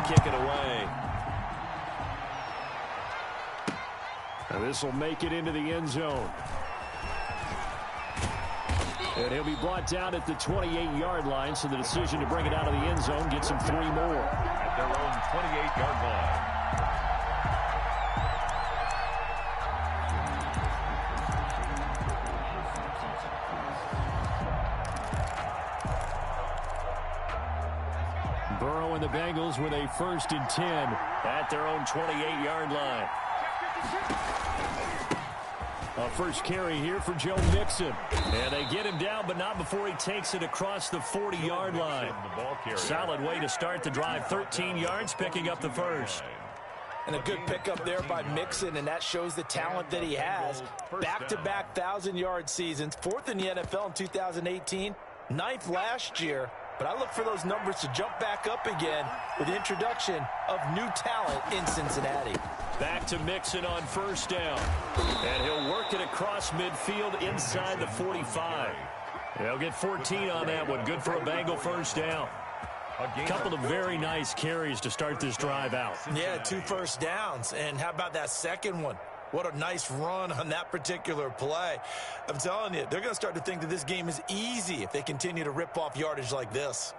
kick it away. And this will make it into the end zone. And he'll be brought down at the 28-yard line, so the decision to bring it out of the end zone gets him 3 more. At their own 28-yard line. Burrow and the Bengals with a 1st and 10 at their own 28-yard line. A first carry here for Joe Mixon. And they get him down, but not before he takes it across the 40-yard line. Solid way to start the drive. 13 yards, picking up the first. And a good pickup there by Mixon, and that shows the talent that he has. Back-to-back 1,000-yard seasons, 4th in the NFL in 2018, 9th last year. But I look for those numbers to jump back up again with the introduction of new talent in Cincinnati. Back to Mixon on 1st down. And he'll work it across midfield inside the 45. They'll get 14 on that one. Good for a Bengal 1st down. A couple of very nice carries to start this drive out. Yeah, 2 first downs. And how about that second one? What a nice run on that particular play. I'm telling you, they're going to start to think that this game is easy if they continue to rip off yardage like this.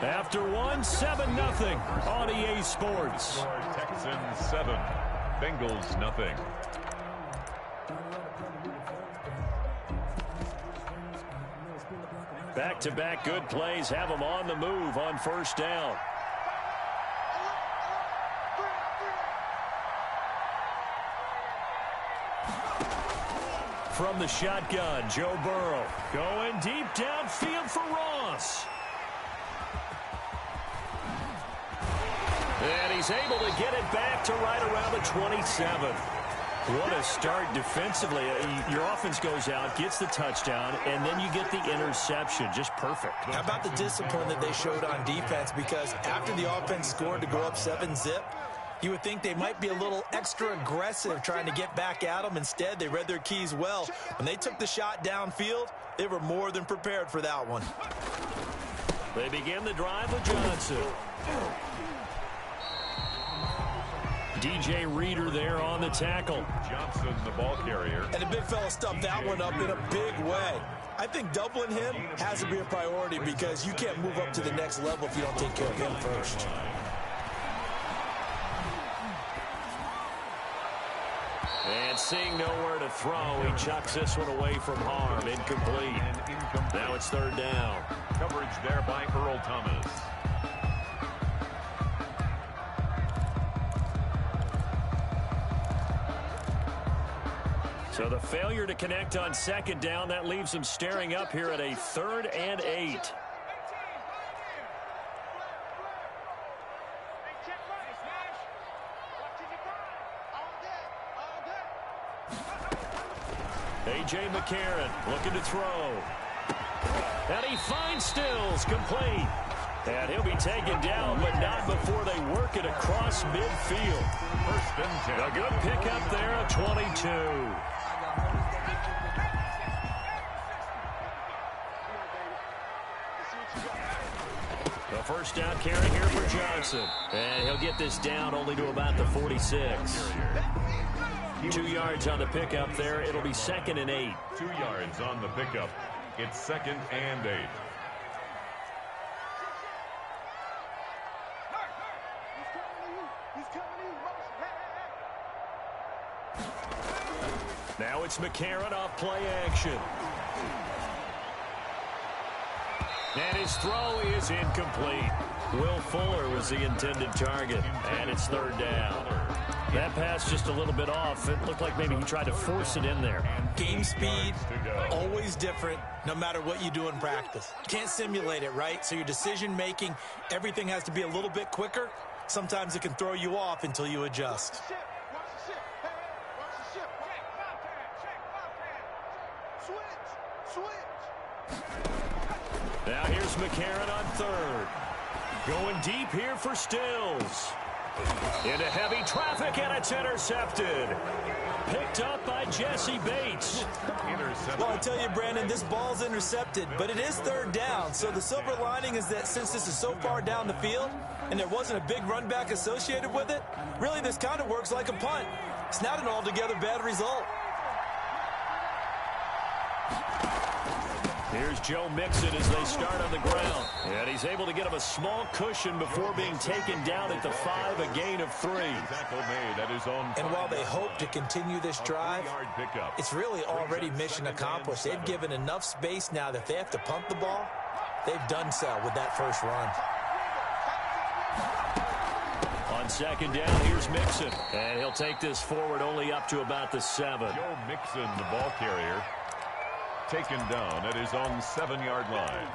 After one, 7-0 on EA Sports. Texans 7, Bengals nothing. Back-to-back good plays have them on the move on 1st down. From the shotgun, Joe Burrow going deep downfield for Ross. And he's able to get it back to right around the 27. What a start defensively. Your offense goes out, gets the touchdown, and then you get the interception. Just perfect. How about the discipline that they showed on defense? Because after the offense scored to go up 7-zip, you would think they might be a little extra aggressive trying to get back at them. Instead, they read their keys well. When they took the shot downfield, they were more than prepared for that one. They begin the drive with Johnson. DJ Reader there on the tackle. Johnson, the ball carrier. And the big fella stuffed that one up in a big way. I think doubling him has to be a priority because you can't move up to the next level if you don't take care of him first. And seeing nowhere to throw, he chucks this one away from harm. Incomplete. Now it's 3rd down. Coverage there by Earl Thomas. So the failure to connect on 2nd down, that leaves them staring up here at a 3rd and 8. A.J. McCarron looking to throw. And he finds Stills, complete. And he'll be taken down, but not before they work it across midfield. 1st and 10. A good pickup there at 22. The 1st down carry here for Johnson. And he'll get this down only to about the 46. 2 yards on the pickup there. It'll be 2nd and 8. 2 yards on the pickup. It's 2nd and 8. Now it's McCarron off play action. And his throw is incomplete. Will Fuller was the intended target, and it's 3rd down. That pass just a little bit off. It looked like maybe he tried to force it in there. Game speed, always different, no matter what you do in practice. You can't simulate it, right? So your decision-making, everything has to be a little bit quicker. Sometimes it can throw you off until you adjust. Now here's McCarron on 3rd. Going deep here for Stills. Into heavy traffic, and it's intercepted. Picked up by Jesse Bates. Well, I tell you, Brandon, this ball's intercepted, but it is third down. So the silver lining is that since this is so far down the field and there wasn't a big run back associated with it, really this kind of works like a punt. It's not an altogether bad result. Here's Joe Mixon as they start on the ground. And he's able to get him a small cushion before being taken down at the 5, a gain of 3. And while they hope to continue this drive, it's really already mission accomplished. They've given enough space now that if they have to punt the ball, they've done so with that first run. On second down, here's Mixon. And he'll take this forward only up to about the 7. Joe Mixon, the ball carrier, taken down at his own 7-yard line.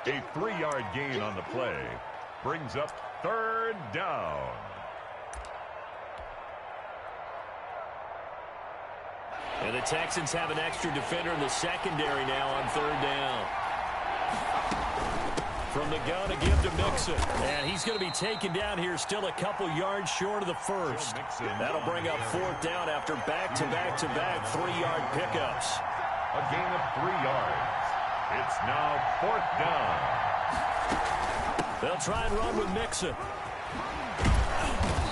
A 3-yard gain on the play brings up third down. And the Texans have an extra defender in the secondary now on third down. From the gun to give to Mixon. And he's going to be taken down here still a couple yards short of the first. That'll bring up fourth down after back-to-back-to-back 3-yard pickups. A gain of 3 yards. It's now fourth down. They'll try and run with Mixon.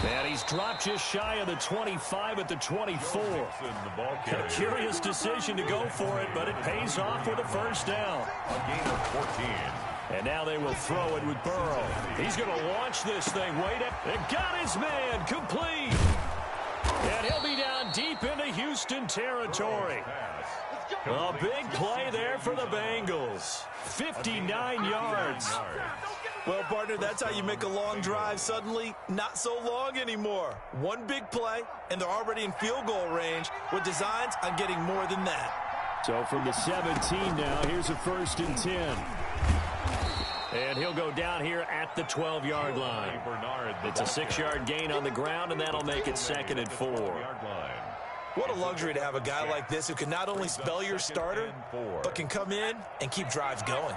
And he's dropped just shy of the 25 at the 24. A curious decision to go for it, but it pays off with a first down. A gain of 14. And now they will throw it with Burrow. He's going to launch this thing. Wait up. And got his man. Complete. And he'll be down deep into Houston territory. A big play there for the Bengals. 59 yards. Well, partner, that's how you make a long drive suddenly not so long anymore. One big play, and they're already in field goal range with designs on getting more than that. So from the 17 now, here's a 1st and 10. And he'll go down here at the 12-yard line. It's a 6-yard gain on the ground, and that'll make it 2nd and 4. What a luxury to have a guy like this who can not only spell your starter, but can come in and keep drives going.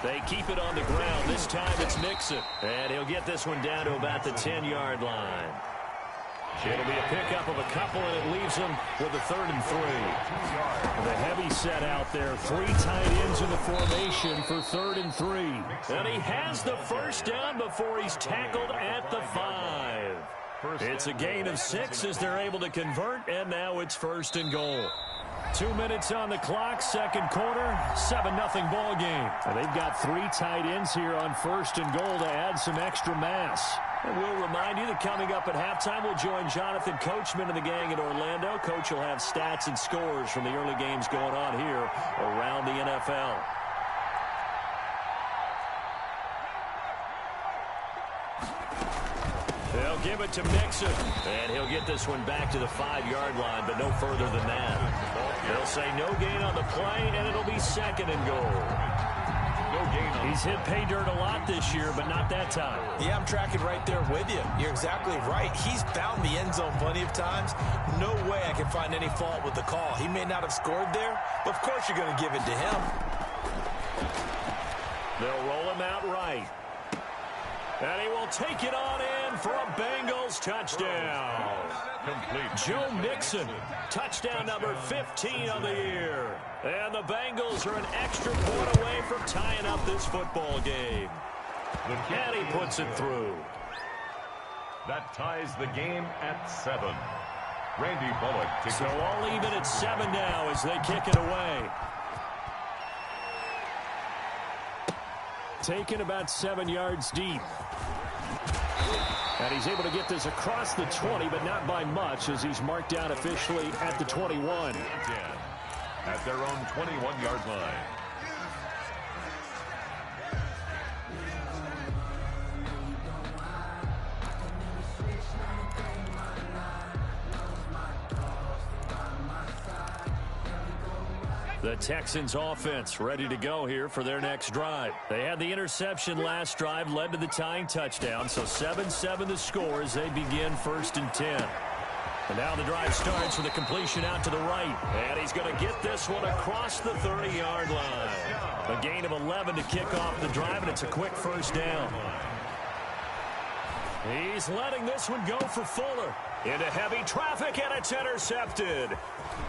They keep it on the ground. This time it's Mixon. And he'll get this one down to about the 10-yard line. It'll be a pickup of a couple, and it leaves him with a 3rd and 3. The heavy set out there. 3 tight ends in the formation for 3rd and 3. And he has the first down before he's tackled at the 5. It's a gain of 6 as they're able to convert, and now it's 1st and goal. 2 minutes on the clock, second quarter, 7-0 ball game. And they've got 3 tight ends here on 1st and goal to add some extra mass. And we'll remind you that coming up at halftime, we'll join Jonathan Coachman and the gang in Orlando. Coach will have stats and scores from the early games going on here around the NFL. They'll give it to Mixon, and he'll get this one back to the 5-yard line, but no further than that. They'll say no gain on the play, and it'll be 2nd and goal. He's hit pay dirt a lot this year, but not that time. Yeah, I'm tracking right there with you. You're exactly right. He's found the end zone plenty of times. No way I can find any fault with the call. He may not have scored there, but of course you're going to give it to him. They'll roll him out right. And he will take it on in for a Bengals touchdown. Complete. Joe Mixon, touchdown number 15 of the year. And the Bengals are an extra point away from tying up this football game. And he puts it through. That ties the game at 7. Randy Bullock takes So all even at 7 now as they kick it away. Taken about 7 yards deep. And he's able to get this across the 20, but not by much, as he's marked down officially at the 21. At their own 21-yard line. The Texans offense ready to go here for their next drive. They had the interception last drive, led to the tying touchdown. So 7-7 the score as they begin 1st and 10. And now the drive starts with a completion out to the right. And he's going to get this one across the 30-yard line. A gain of 11 to kick off the drive, and it's a quick first down. He's letting this one go for Fuller. Into heavy traffic, and it's intercepted.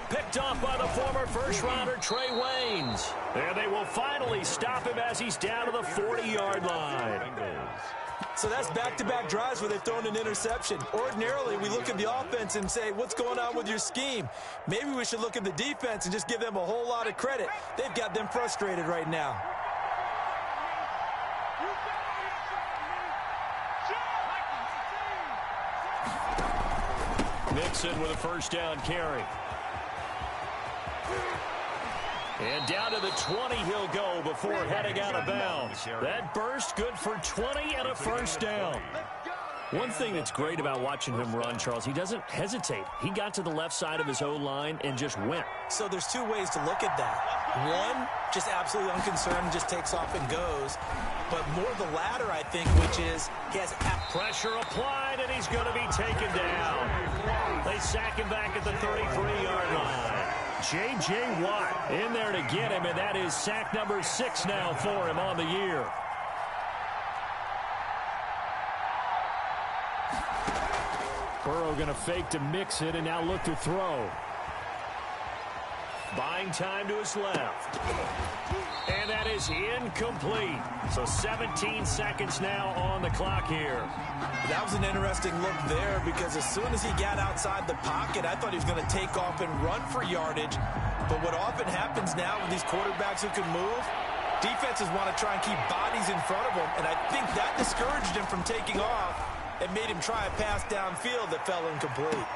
Picked off by the former first-rounder Trey Waynes. And they will finally stop him as he's down to the 40-yard line. So that's back-to-back drives where they've thrown an interception. Ordinarily, we look at the offense and say, what's going on with your scheme? Maybe we should look at the defense and just give them a whole lot of credit. They've got them frustrated right now. Mixon with a first down carry. And down to the 20 he'll go before heading out of bounds. That burst good for 20 and a first down. One thing that's great about watching him run, Charles, he doesn't hesitate. He got to the left side of his O-line and just went. So there's two ways to look at that. One, just absolutely unconcerned, just takes off and goes. But more the latter, I think, which is he has pressure applied, and he's going to be taken down. They sack him back at the 33-yard line. J.J. Watt in there to get him, and that is sack number 6 now for him on the year. Burrow going to fake to mix it and now look to throw. Buying time to his left. And that is incomplete. So 17 seconds now on the clock here. That was an interesting look there because as soon as he got outside the pocket, I thought he was going to take off and run for yardage. But what often happens now with these quarterbacks who can move, defenses want to try and keep bodies in front of them. And I think that discouraged him from taking off and made him try a pass downfield that fell incomplete.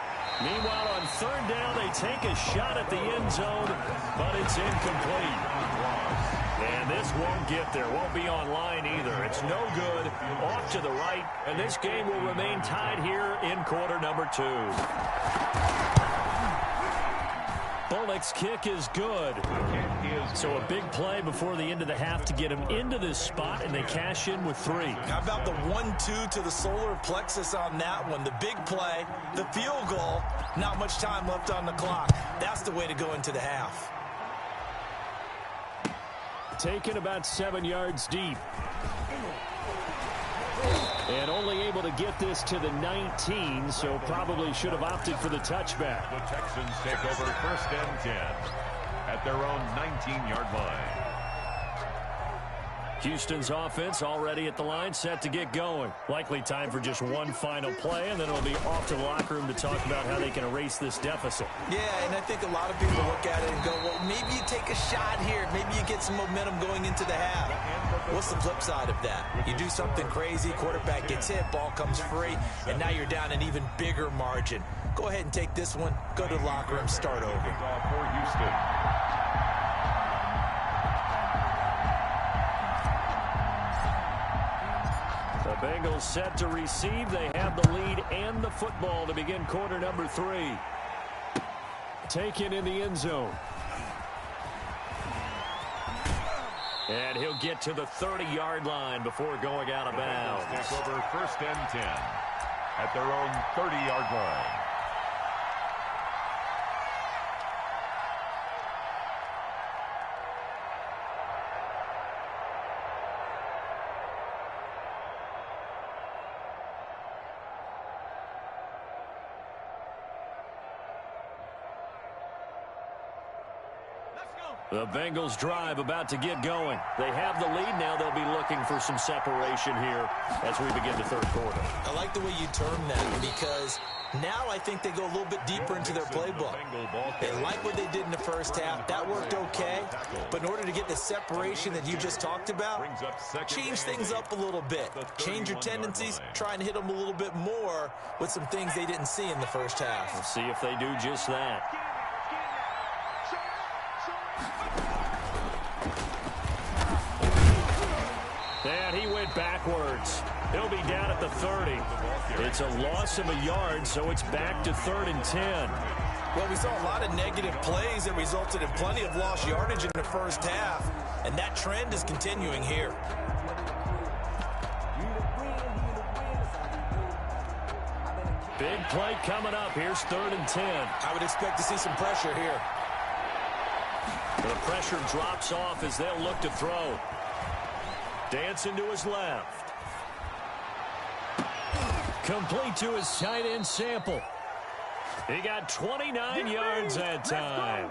Meanwhile, on third down, they take a shot at the end zone, but it's incomplete. And this won't get there. Won't be online either. It's no good. Off to the right, and this game will remain tied here in quarter number 2. Bullock's kick is good. So a big play before the end of the half to get him into this spot, and they cash in with 3. How about the 1-2 to the solar plexus on that one? The big play, the field goal, not much time left on the clock. That's the way to go into the half. Taken about 7 yards deep. And only able to get this to the 19, so probably should have opted for the touchback. The Texans take over first and 10 at their own 19-yard line. Houston's offense already at the line, set to get going. Likely time for just one final play, and then it'll be off to the locker room to talk about how they can erase this deficit. Yeah, and I think a lot of people look at it and go, well, maybe you take a shot here. Maybe you get some momentum going into the half. What's the flip side of that? You do something crazy, quarterback gets hit, ball comes free, and now you're down an even bigger margin. Go ahead and take this one, go to the locker room, start over. For Houston. The Bengals set to receive. They have the lead and the football to begin quarter number 3. Taken in the end zone. And he'll get to the 30-yard line before going out of bounds. Take over first and 10 at their own 30-yard line. The Bengals drive about to get going. They have the lead now. They'll be looking for some separation here as we begin the third quarter. I like the way you term that because now I think they go a little bit deeper into their playbook. They like what they did in the first half. That worked okay. But in order to get the separation that you just talked about, change things up a little bit. Change your tendencies. Try and hit them a little bit more with some things they didn't see in the first half. We'll see if they do just that. And he went backwards. He'll be down at the 30. It's a loss of a yard, so it's back to 3rd and 10. Well, we saw a lot of negative plays that resulted in plenty of lost yardage in the first half, and that trend is continuing here. Big play coming up. Here's 3rd and 10. I would expect to see some pressure here. The pressure drops off as they'll look to throw. Dancing to his left. Complete to his tight end Sample. He got 29 yards that time.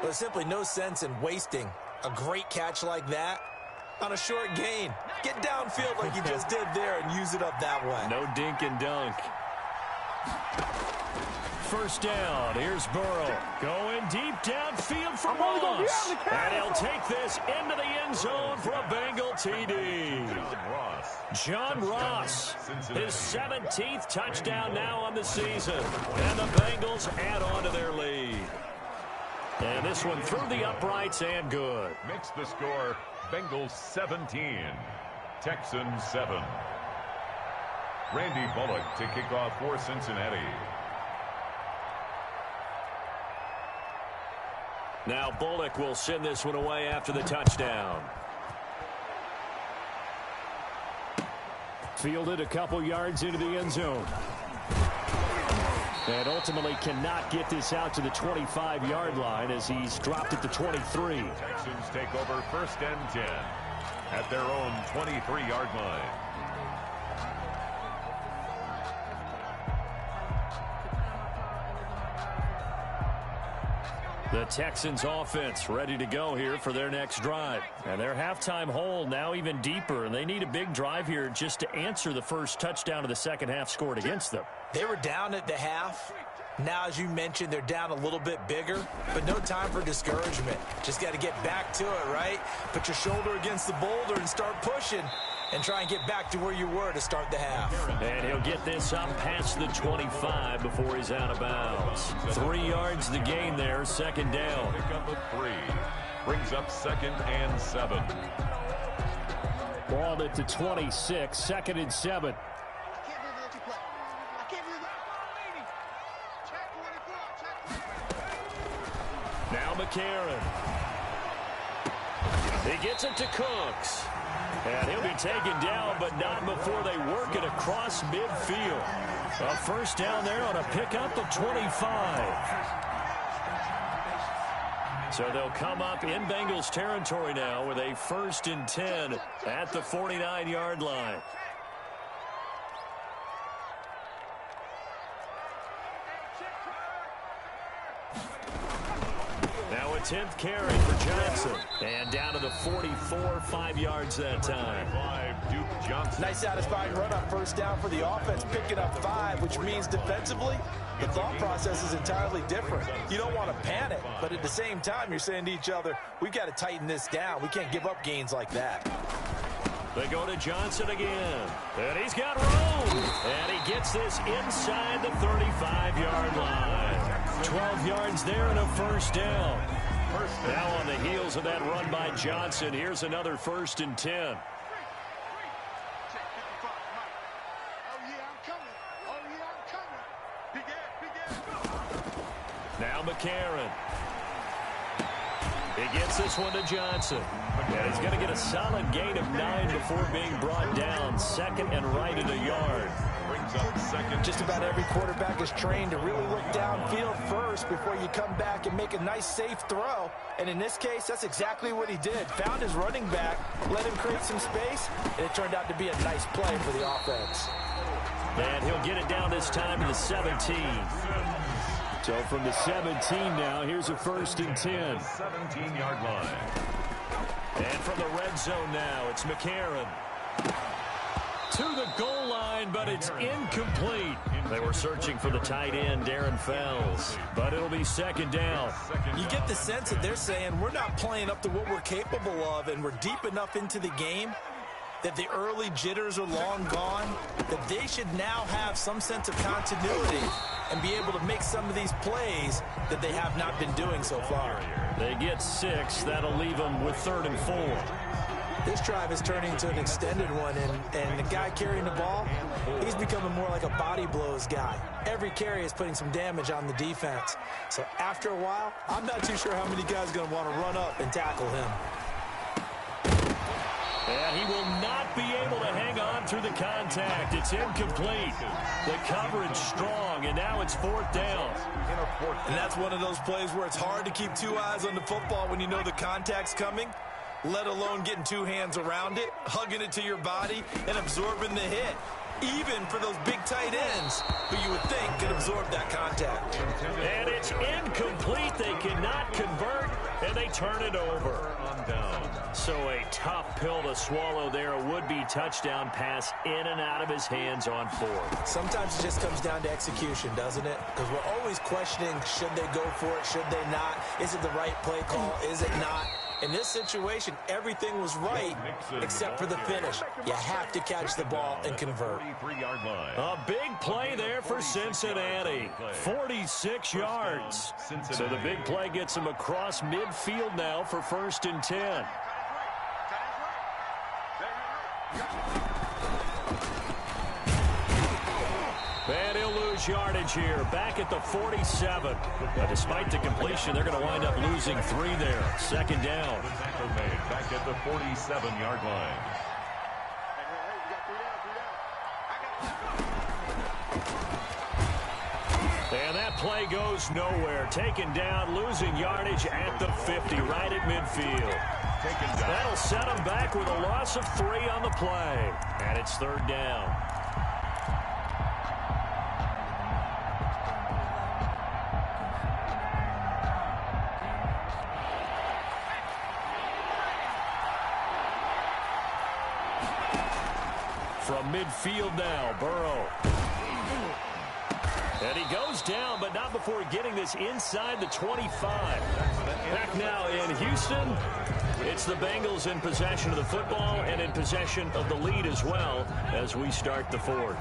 There's simply no sense in wasting a great catch like that on a short gain. Get downfield like you just did there and use it up that way. No dink and dunk. 1st down. Here's Burrow. Going deep downfield for Ross. And he'll take this into the end zone for a Bengal TD. John Ross, his 17th touchdown now on the season. And the Bengals add on to their lead. And this one through the uprights and good. Makes the score Bengals 17, Texans 7. Randy Bullock to kick off for Cincinnati. Now Bullock will send this one away after the touchdown. Fielded a couple yards into the end zone. And ultimately cannot get this out to the 25-yard line as he's dropped at the 23. Texans take over 1st and 10 at their own 23-yard line. The Texans offense ready to go here for their next drive. And their halftime hole now even deeper, and they need a big drive here just to answer the first touchdown of the second half scored against them. They were down at the half. Now, as you mentioned, they're down a little bit bigger, but no time for discouragement. Just got to get back to it, right? Put your shoulder against the boulder and start pushing and try and get back to where you were to start the half. And he'll get this up past the 25 before he's out of bounds. 3 yards the gain there, 2nd down. Pick up a 3. Brings up 2nd and 7. Ball at the 26, 2nd and 7. Now McCarron. He gets it to Cooks. And he'll be taken down, but not before they work it across midfield. A 1st down there on a pickup of 25. So they'll come up in Bengals territory now with a 1st and 10 at the 49-yard line. Now a 10th carry for Johnson. And down to the 44, 5 yards that time. Duke Johnson. Nice satisfying run on 1st down for the offense, picking up 5, which means defensively, the thought process is entirely different. You don't want to panic, but at the same time, you're saying to each other, we've got to tighten this down. We can't give up gains like that. They go to Johnson again. And he's got room. And he gets this inside the 35-yard line. 12 yards there and a 1st down. Now on the heels of that run by Johnson, here's another 1st and 10. Now McCarron. He gets this one to Johnson. And he's going to get a solid gain of 9 before being brought down. 2nd and right at a yard. Brings up 2nd. Just about every quarterback is trained to really look downfield first before you come back and make a nice, safe throw. And in this case, that's exactly what he did. Found his running back, let him create some space, and it turned out to be a nice play for the offense. And he'll get it down this time to the 17. So from the 17 now, here's a 1st and 10. 17-yard line. And from the red zone now, it's McCarron. To the goal line, but it's incomplete. They were searching for the tight end, Darren Fells. But it'll be 2nd down. You get the sense that they're saying we're not playing up to what we're capable of, and we're deep enough into the game that the early jitters are long gone, that they should now have some sense of continuity and be able to make some of these plays that they have not been doing so far. They get 6. That'll leave them with 3rd and 4. This drive is turning into an extended one, and the guy carrying the ball, he's becoming more like a body blows guy. Every carry is putting some damage on the defense. So after a while, I'm not too sure how many guys are going to want to run up and tackle him. And he will not be able to hang on through the contact. It's incomplete. The coverage strong, and now it's 4th down. And that's one of those plays where it's hard to keep 2 eyes on the football when you know the contact's coming, let alone getting 2 hands around it, hugging it to your body, and absorbing the hit. Even for those big tight ends who you would think could absorb that contact. And it's incomplete. They cannot convert, and they turn it over. So a tough pill to swallow there. A would-be touchdown pass in and out of his hands on 4th. Sometimes it just comes down to execution, doesn't it? Because we're always questioning, should they go for it, should they not? Is it the right play call, is it not? In this situation, everything was right except for the finish. You have to catch the ball and convert. A big play there for Cincinnati. 46 yards. So the big play gets him across midfield now for 1st and 10. And he'll lose yardage here, back at the 47. But despite the completion, they're going to wind up losing 3 there. 2nd down. Back at the 47-yard line. And that play goes nowhere. Taken down, losing yardage at the 50, right at midfield. That'll set him back with a loss of 3 on the play. And it's 3rd down. From midfield now, Burrow. And he goes down, but not before getting this inside the 25. Back now in Houston. It's the Bengals in possession of the football and in possession of the lead as well as we start the 4th.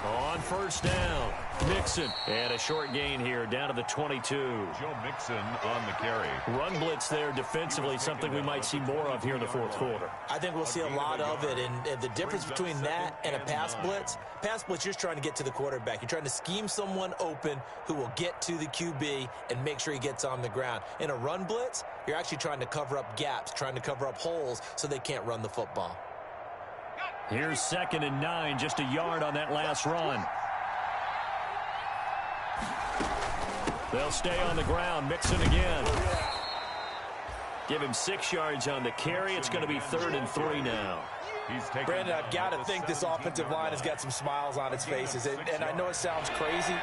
On 1st down, Mixon. And a short gain here down to the 22. Joe Mixon on the carry. Run blitz there defensively, something we might see more of here in the 4th quarter. I think we'll see a lot of it, and the difference between that and a pass blitz, you're trying to get to the quarterback. You're trying to scheme someone open who will get to the QB and make sure he gets on the ground. In a run blitz, you're actually trying to cover up gaps, trying to cover up holes so they can't run the football. Here's 2nd and 9, just a yard on that last run. They'll stay on the ground. Mixon again. Give him 6 yards on the carry. It's going to be 3rd and 3 now. Brandon, I've got to think this offensive line has got some smiles on its faces. And I know it sounds crazy,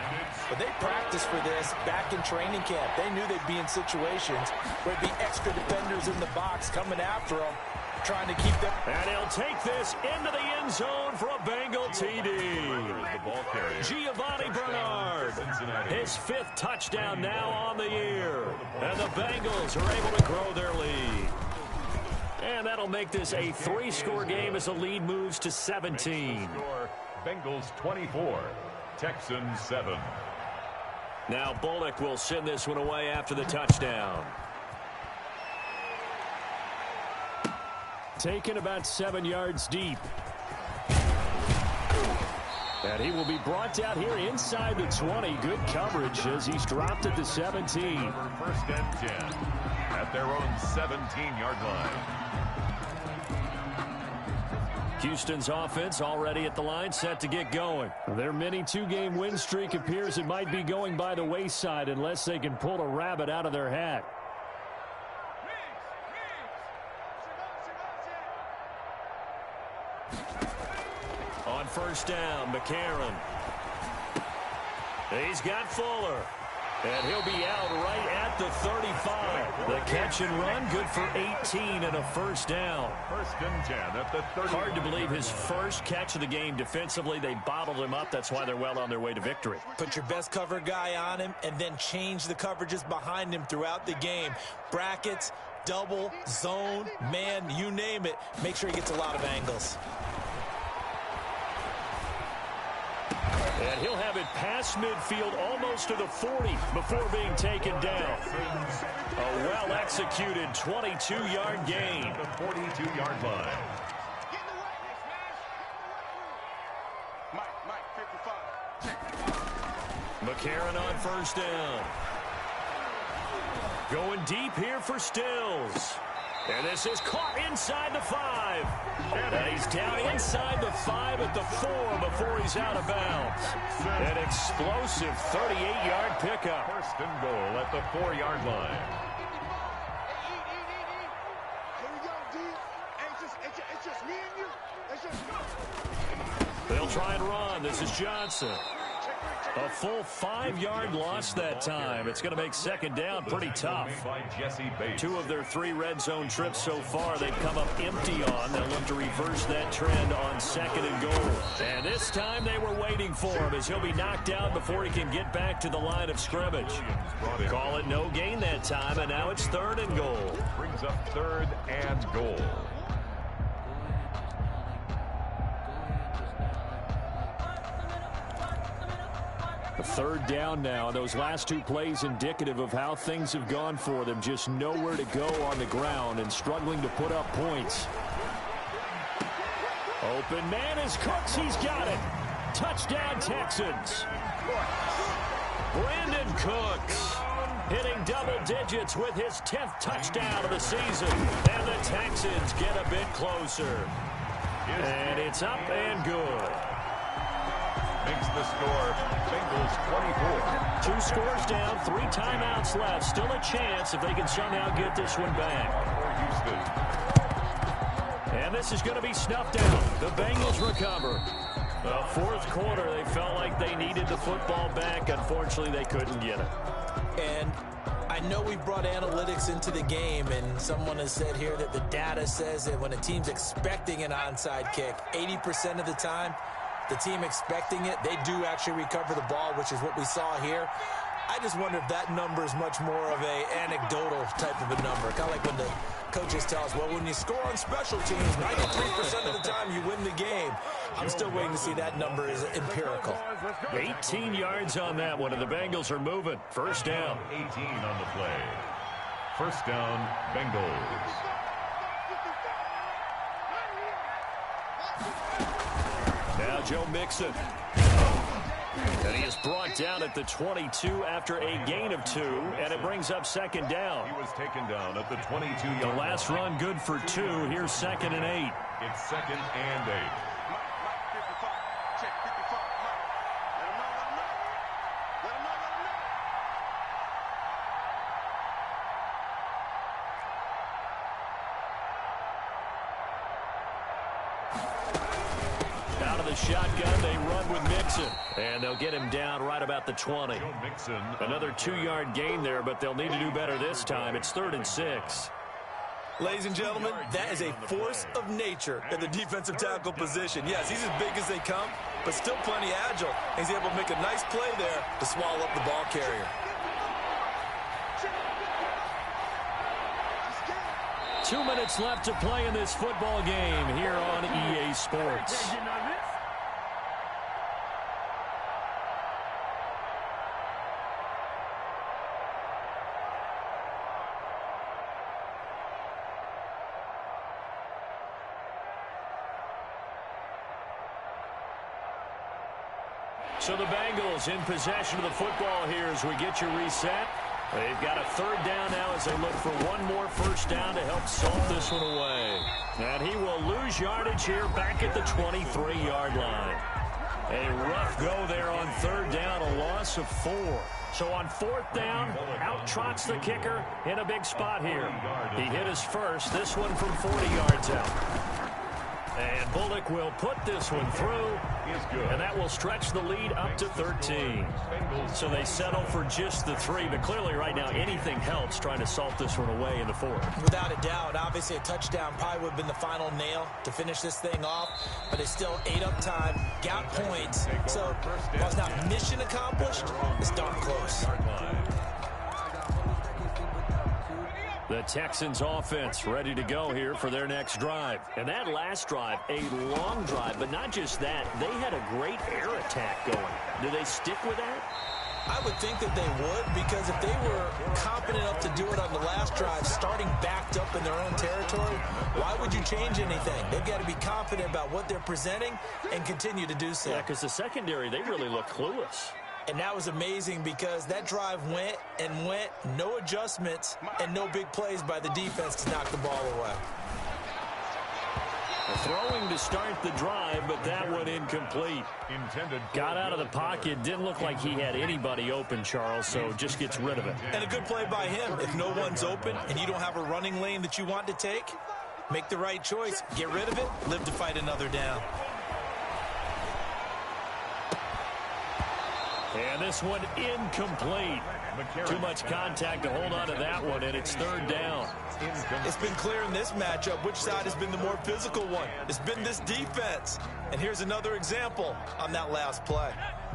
but they practiced for this back in training camp. They knew they'd be in situations where there'd be extra defenders in the box coming after them, trying to keep them. And he'll take this into the end zone for a Bengal TD. Giovanni Bernard, his 5th touchdown now on the year. And the Bengals are able to grow their lead. And that'll make this a 3-score game as the lead moves to 17. Bengals 24, Texans 7. Now Bullock will send this one away after the touchdown. Taken about 7 yards deep. And he will be brought out here inside the 20. Good coverage as he's dropped at the 17. 1st and 10 at their own 17-yard line. Houston's offense already at the line, set to get going. Their mini 2-game win streak appears it might be going by the wayside unless they can pull a rabbit out of their hat. On 1st down, McCarron. He's got Fuller. And he'll be out right at the 35. The catch and run, good for 18 and a 1st down. 1st and 10 at the 30. Hard to believe his first catch of the game defensively. They bottled him up. That's why they're well on their way to victory. Put your best cover guy on him and then change the coverages behind him throughout the game. Brackets, double, zone, man, you name it. Make sure he gets a lot of angles. And he'll have it past midfield almost to the 40 before being taken down. A well-executed 22-yard gain. The 42-yard line. McCarron on first down. Going deep here for Stills. And this is caught inside the 5. And he's down inside the 5 at the 4 before he's out of bounds. An explosive 38-yard pickup. First and goal at the 4-yard line. They'll try and run. This is Johnson. A full 5-yard loss that time. It's going to make second down pretty tough. 2 of their 3 red zone trips so far they've come up empty on. They'll look to reverse that trend on second and goal. And this time they were waiting for him as he'll be knocked down before he can get back to the line of scrimmage. Call it no gain that time, and now it's third and goal. Brings up third and goal. Third down now. Those last 2 plays indicative of how things have gone for them. Just nowhere to go on the ground and struggling to put up points. Open man is Cooks. He's got it. Touchdown Texans. Brandon Cooks hitting double digits with his 10th touchdown of the season. And the Texans get a bit closer. And it's up and good. Makes the score Bengals 24. 2 scores down, 3 timeouts left. Still a chance if they can somehow get this one back. And this is going to be snuffed out. The Bengals recover. The 4th quarter, they felt like they needed the football back. Unfortunately, they couldn't get it. And I know we brought analytics into the game, and someone has said here that the data says that when a team's expecting an onside kick, 80% of the time, the team expecting it, they do actually recover the ball, which is what we saw here. I just wonder if that number is much more of a anecdotal type of a number. Kind of like when the coaches tell us, well, when you score on special teams, 93% of the time you win the game. I'm still waiting to see that number is empirical. 18 yards on that one, and the Bengals are moving. First down. 18 on the play. First down, Bengals. Now Joe Mixon. And he is brought down at the 22 after a gain of 2, and it brings up second down. He was taken down at the 22-yard The last line. run good for 2. Here's second and 8. It's second and 8. Out of the shotgun, they run with Mixon. And they'll get him down right about the 20. Another 2-yard gain there, but they'll need to do better this time. It's 3rd and 6. Ladies and gentlemen, that is a force of nature at the defensive tackle position. Yes, he's as big as they come, but still plenty agile. He's able to make a nice play there to swallow up the ball carrier. 2 minutes left to play in this football game here on EA Sports. So the Bengals in possession of the football here as we get you reset. They've got a 3rd down now as they look for one more first down to help salt this one away. And he will lose yardage here back at the 23-yard line. A rough go there on 3rd down, a loss of 4. So on 4th down, out trots the kicker in a big spot here. He hit his first, this one from 40 yards out. And Bullock will put this one through, and that will stretch the lead up to 13. So they settle for just the 3, but clearly right now anything helps trying to salt this one away in the 4th. Without a doubt, obviously a touchdown probably would have been the final nail to finish this thing off, but it's still 8 up time, got points. So while it's not mission accomplished, it's darn close. The Texans offense ready to go here for their next drive. And that last drive, a long drive, but not just that. They had a great air attack going. Do they stick with that? I would think that they would, because if they were confident enough to do it on the last drive, starting backed up in their own territory, why would you change anything? They've got to be confident about what they're presenting and continue to do so. Yeah, because the secondary, they really look clueless. And that was amazing because that drive went and went, no adjustments and no big plays by the defense to knock the ball away. Throwing to start the drive, but that one incomplete. Got out of the pocket. Didn't look like he had anybody open, Charles, so just gets rid of it. And a good play by him. If no one's open and you don't have a running lane that you want to take, make the right choice. Get rid of it. Live to fight another down. And this one incomplete. Too much contact to hold on to that one, and it's third down. It's been clear in this matchup which side has been the more physical one. It's been this defense. And here's another example on that last play.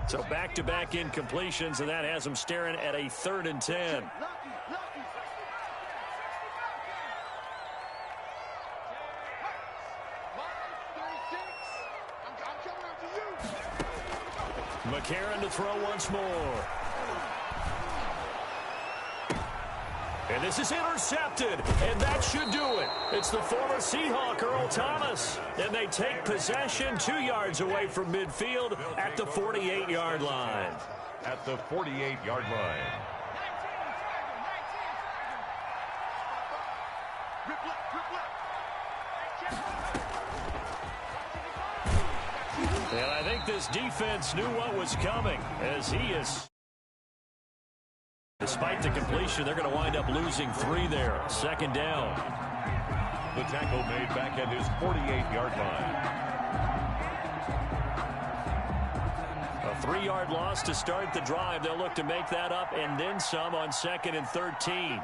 So back-to-back incompletions, and that has them staring at a 3rd and 10. McCarron to throw once more. And this is intercepted, and that should do it. It's the former Seahawk, Earl Thomas. And they take possession 2 yards away from midfield at the 48-yard line. At the 48-yard line. And I think this defense knew what was coming as he is. Despite the completion, they're going to wind up losing 3 there. 2nd down. The tackle made back at his 48-yard line. A 3-yard loss to start the drive. They'll look to make that up and then some on 2nd and 13.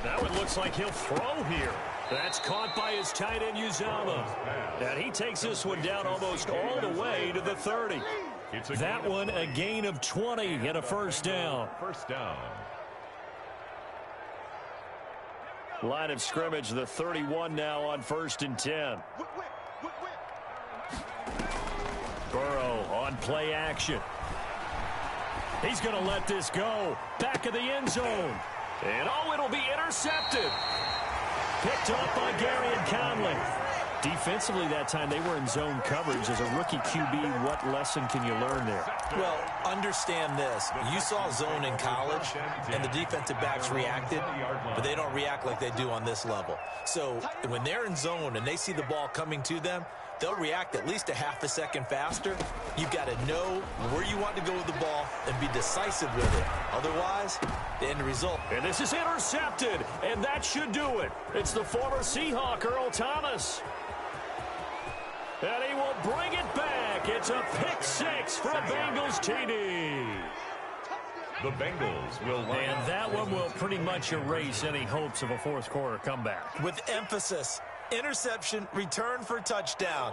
That one looks like he'll throw here. That's caught by his tight end, Uzama. And he takes this one down almost all the way to the 30. That one a gain of 20 and a first down. First down. Line of scrimmage, the 31 now on 1st and 10. Burrow on play action. He's going to let this go. Back of the end zone. And oh, it'll be intercepted. Picked up by Gary and Conley. Defensively that time, they were in zone coverage. As a rookie QB, what lesson can you learn there? Well, understand this. You saw zone in college, and the defensive backs reacted, but they don't react like they do on this level. So when they're in zone and they see the ball coming to them, they'll react at least a half a second faster. You've got to know where you want to go with the ball and be decisive with it. Otherwise, the end result. And this is intercepted, and that should do it. It's the former Seahawk, Earl Thomas. And he will bring it back. It's a pick 6 for a Bengals TD. The Bengals will line And that one will pretty much erase any hopes of a fourth quarter comeback. With emphasis, interception, return for touchdown.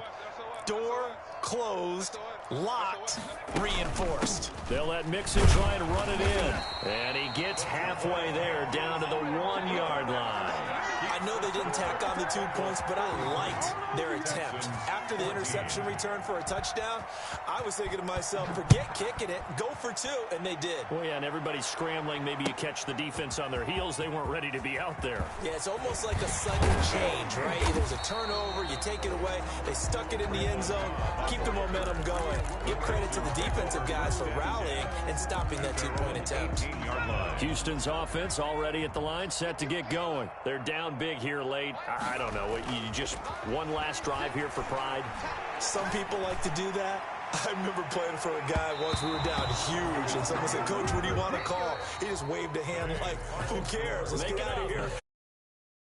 Door closed, locked, reinforced. They'll let Mixon try and run it in. And he gets halfway there, down to the 1-yard line. I know they didn't tack on the 2 points, but I liked their attempt. After the interception return for a touchdown, I was thinking to myself, forget kicking it, go for 2, and they did. Well, yeah, and everybody's scrambling. Maybe you catch the defense on their heels. They weren't ready to be out there. Yeah, it's almost like a sudden change, right? There's a turnover, you take it away, they stuck it in the end zone, keep the momentum going. Give credit to the defensive guys for rallying and stopping that 2-point attempt. Houston's offense already at the line, set to get going. They're down big here late. I don't know. You just one last drive here for pride? Some people like to do that. I remember playing for a guy once. We were down huge, and someone said, "Coach, what do you want to call?" He just waved a hand like, "Who cares? Let's get out of here."